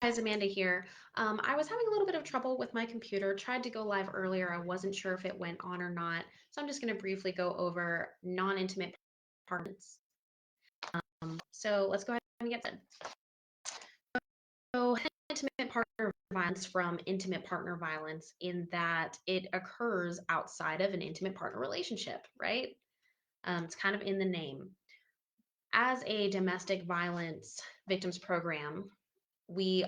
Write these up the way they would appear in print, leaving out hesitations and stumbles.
Guys, Amanda here. I was having a little bit of trouble with my computer. Tried to go live earlier. I wasn't sure if it went on or not. So I'm just going to briefly go over non-intimate partners. So let's go ahead and get started. So intimate partner violence from intimate partner violence in that it occurs outside of an intimate partner relationship, right? It's kind of in the name. As a domestic violence victims program, we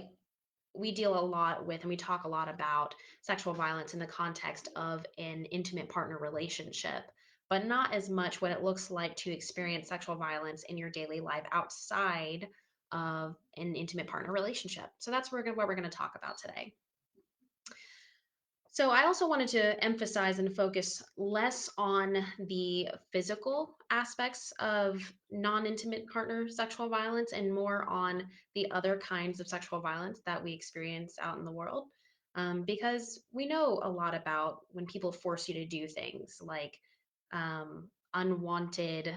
we deal a lot with and we talk a lot about sexual violence in the context of an intimate partner relationship, but not as much what it looks like to experience sexual violence in your daily life outside of an intimate partner relationship. So that's what we're going to talk about today. So I also wanted to emphasize and focus less on the physical aspects of non-intimate partner sexual violence and more on the other kinds of sexual violence that we experience out in the world. Because we know a lot about when people force you to do things like unwanted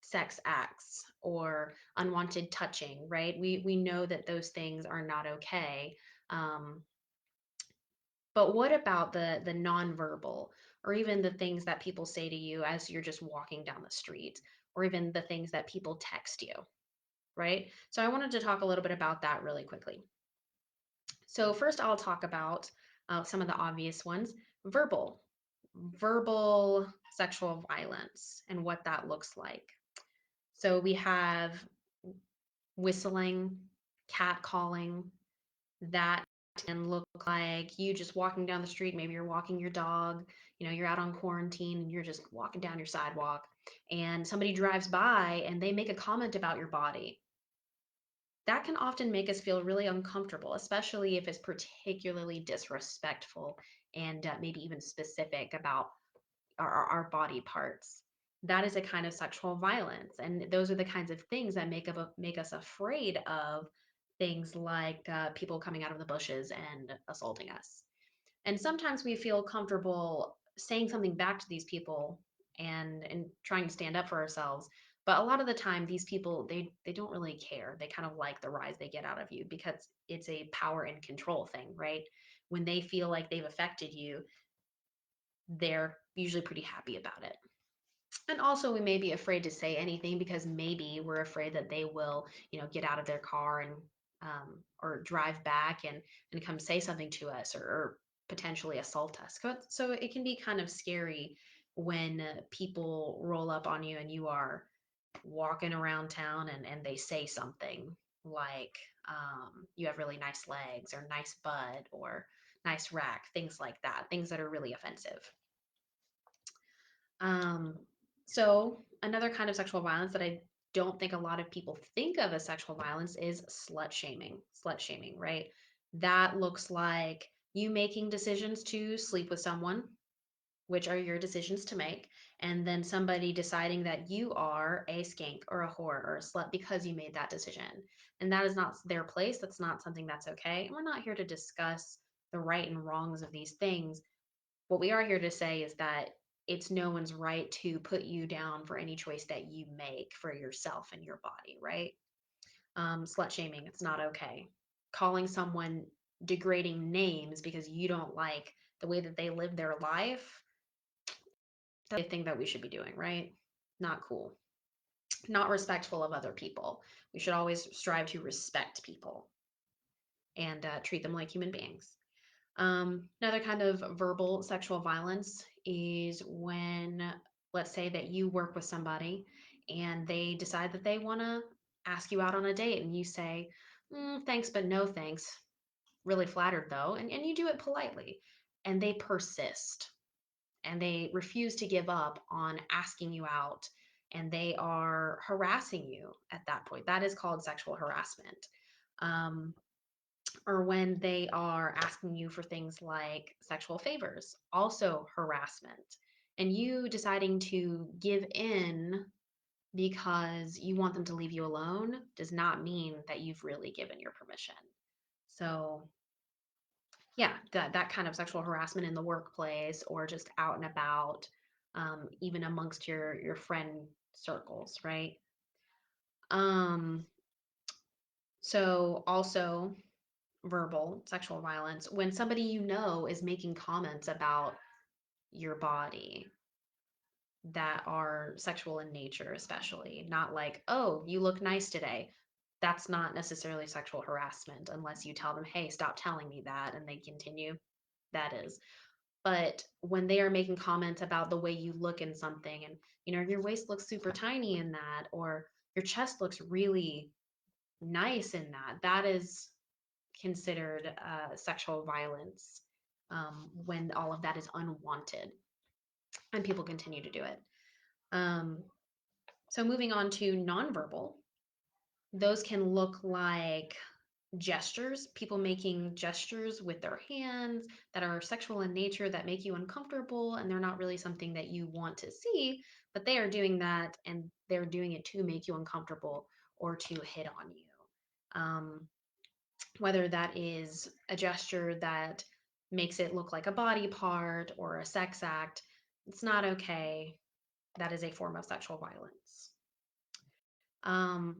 sex acts or unwanted touching, right? We know that those things are not okay. Um, but what about the nonverbal or even the things that people say to you as you're just walking down the street or even the things that people text you, right? So I wanted to talk a little bit about that really quickly. So first I'll talk about some of the obvious ones. Verbal sexual violence and what that looks like. So we have whistling, catcalling, that can look like you just walking down the street. Maybe you're walking your dog, you're out on quarantine and you're just walking down your sidewalk and somebody drives by and they make a comment about your body. That can often make us feel really uncomfortable, especially if it's particularly disrespectful and maybe even specific about our body parts. That is a kind of sexual violence, and those are the kinds of things that make us afraid of things like people coming out of the bushes and assaulting us. And sometimes we feel comfortable saying something back to these people and trying to stand up for ourselves. But a lot of the time, these people they don't really care. They kind of like the rise they get out of you because it's a power and control thing, right? When they feel like they've affected you, they're usually pretty happy about it. And also, we may be afraid to say anything because maybe we're afraid that they will, get out of their car and or drive back and come say something to us or potentially assault us. So it can be kind of scary when people roll up on you and you are walking around town and they say something like you have really nice legs or nice butt or nice rack, things like that, things that are really offensive. Um, so another kind of sexual violence that I don't think a lot of people think of as sexual violence is slut shaming. Slut shaming, right? That looks like you making decisions to sleep with someone, which are your decisions to make, and then somebody deciding that you are a skank or a whore or a slut because you made that decision. And that is not their place. That's not something that's okay. And we're not here to discuss the right and wrongs of these things. What we are here to say is that it's no one's right to put you down for any choice that you make for yourself and your body, right? Slut shaming, it's not okay. Calling someone degrading names because you don't like the way that they live their life, that's a thing that we should be doing, right? Not cool. Not respectful of other people. We should always strive to respect people and treat them like human beings. Another kind of verbal sexual violence is when, let's say, that you work with somebody and they decide that they want to ask you out on a date, and you say, thanks, but no thanks. Really flattered though. And you do it politely. And they persist and they refuse to give up on asking you out. And they are harassing you at that point. That is called sexual harassment. Um, or when they are asking you for things like sexual favors, also harassment. And you deciding to give in because you want them to leave you alone does not mean that you've really given your permission. So, yeah, that kind of sexual harassment in the workplace or just out and about, even amongst your friend circles, right? Um, so also non-verbal sexual violence when somebody you know is making comments about your body that are sexual in nature, especially. Not like, oh, you look nice today. That's not necessarily sexual harassment unless you tell them, hey, stop telling me that, and they continue. That is. But when they are making comments about the way you look in something and, your waist looks super tiny in that, or your chest looks really nice in that, that is considered sexual violence when all of that is unwanted and people continue to do it. Um, so moving on to nonverbal, those can look like gestures, people making gestures with their hands that are sexual in nature that make you uncomfortable and they're not really something that you want to see, but they are doing that and they're doing it to make you uncomfortable or to hit on you. Um, whether that is a gesture that makes it look like a body part or a sex act, it's not okay. That is a form of sexual violence. Um,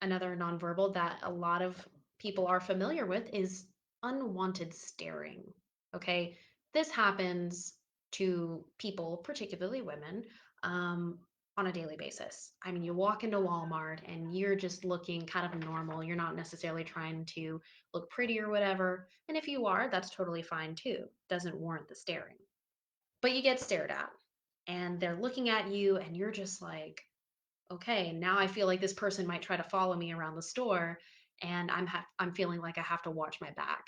Another nonverbal that a lot of people are familiar with is unwanted staring. Okay, this happens to people, particularly women, um, on a daily basis. I mean, you walk into Walmart and you're just looking kind of normal. You're not necessarily trying to look pretty or whatever. And if you are, that's totally fine too. Doesn't warrant the staring. But you get stared at and they're looking at you and you're just like, okay, now I feel like this person might try to follow me around the store and I'm feeling like I have to watch my back.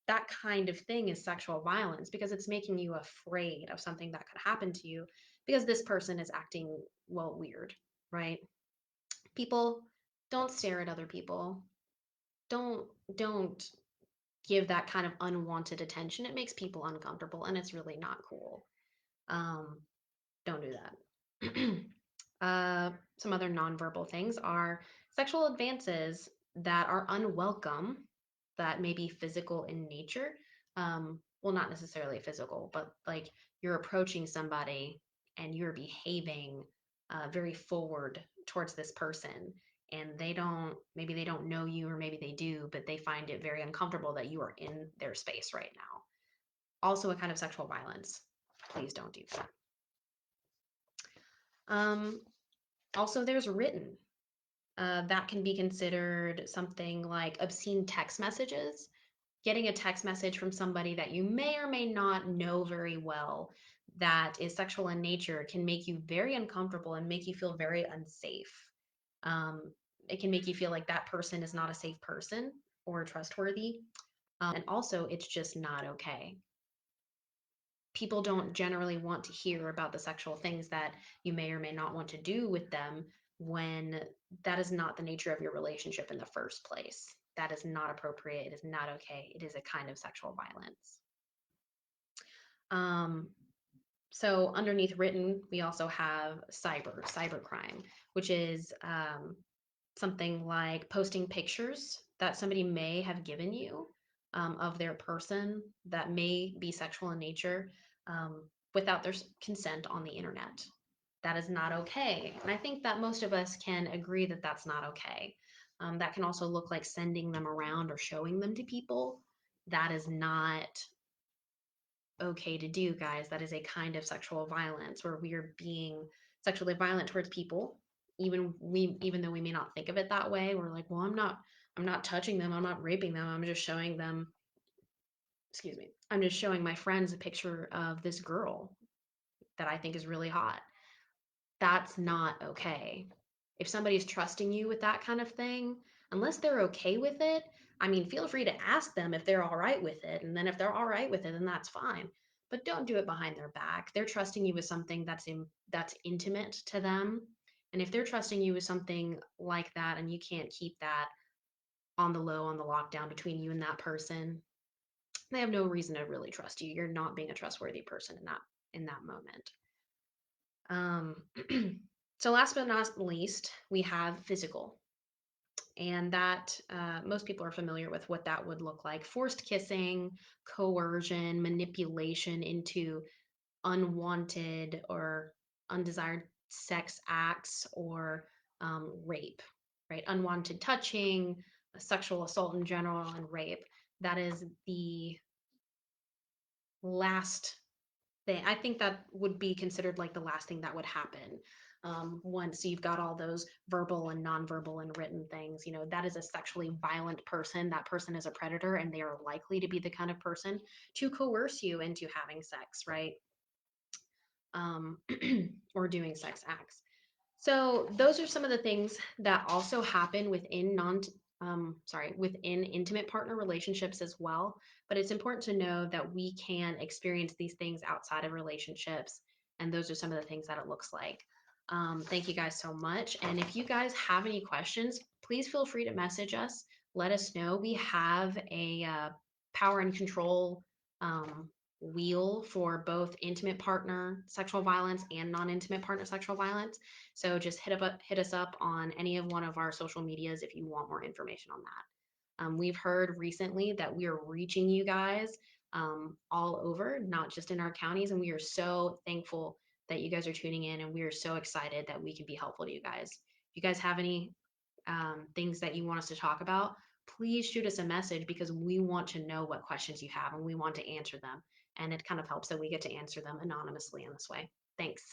That kind of thing is sexual violence because it's making you afraid of something that could happen to you because this person is acting, well, weird, right? People, don't stare at other people. Don't don't give that kind of unwanted attention. It makes people uncomfortable and it's really not cool. Um, don't do that. Some other nonverbal things are sexual advances that are unwelcome, that may be physical in nature. Well, not necessarily physical, but like you're approaching somebody and you're behaving very forward towards this person. And maybe they don't know you, or maybe they do, but they find it very uncomfortable that you are in their space right now. Also, a kind of sexual violence. Please don't do that. Um, Also, there's written. That can be considered something like obscene text messages. Getting a text message from somebody that you may or may not know very well that is sexual in nature can make you very uncomfortable and make you feel very unsafe. Um, it can make you feel like that person is not a safe person or trustworthy. And also, it's just not okay. People don't generally want to hear about the sexual things that you may or may not want to do with them when that is not the nature of your relationship in the first place. That is not appropriate. It is not okay. It is a kind of sexual violence. Um, so underneath written, we also have cybercrime, which is something like posting pictures that somebody may have given you of their person that may be sexual in nature without their consent on the internet. That is not okay. And I think that most of us can agree that that's not okay. That can also look like sending them around or showing them to people. That is not okay to do, guys. That is a kind of sexual violence where we are being sexually violent towards people, even though we may not think of it that way. We're like, well, I'm not touching them, I'm not raping them, I'm just showing them, excuse me, I'm just showing my friends a picture of this girl that I think is really hot. That's not okay. If somebody's trusting you with that kind of thing, unless they're okay with it, I mean, feel free to ask them if they're all right with it. And then if they're all right with it, then that's fine. But don't do it behind their back. They're trusting you with something that's intimate to them. And if they're trusting you with something like that and you can't keep that on the low, on the lockdown between you and that person, they have no reason to really trust you. You're not being a trustworthy person in that moment. Um, so last but not least, we have physical. And that most people are familiar with what that would look like. Forced kissing, coercion, manipulation into unwanted or undesired sex acts or rape, right? Unwanted touching, sexual assault in general and rape, that is the last thing. I think that would be considered like the last thing that would happen. Once you've got all those verbal and nonverbal and written things, that is a sexually violent person. That person is a predator, and they are likely to be the kind of person to coerce you into having sex, right? um, or doing sex acts. So those are some of the things that also happen within within intimate partner relationships as well. But it's important to know that we can experience these things outside of relationships, and those are some of the things that it looks like. Thank you guys so much. And if you guys have any questions, please feel free to message us. Let us know. We have a power and control um, wheel for both intimate partner sexual violence and non-intimate partner sexual violence. So just hit us up on any of one of our social medias if you want more information on that. We've heard recently that we are reaching you guys all over, not just in our counties, and we are so thankful that you guys are tuning in, and we are so excited that we can be helpful to you guys. If you guys have any things that you want us to talk about, please shoot us a message because we want to know what questions you have and we want to answer them. And it kind of helps that we get to answer them anonymously in this way. Thanks.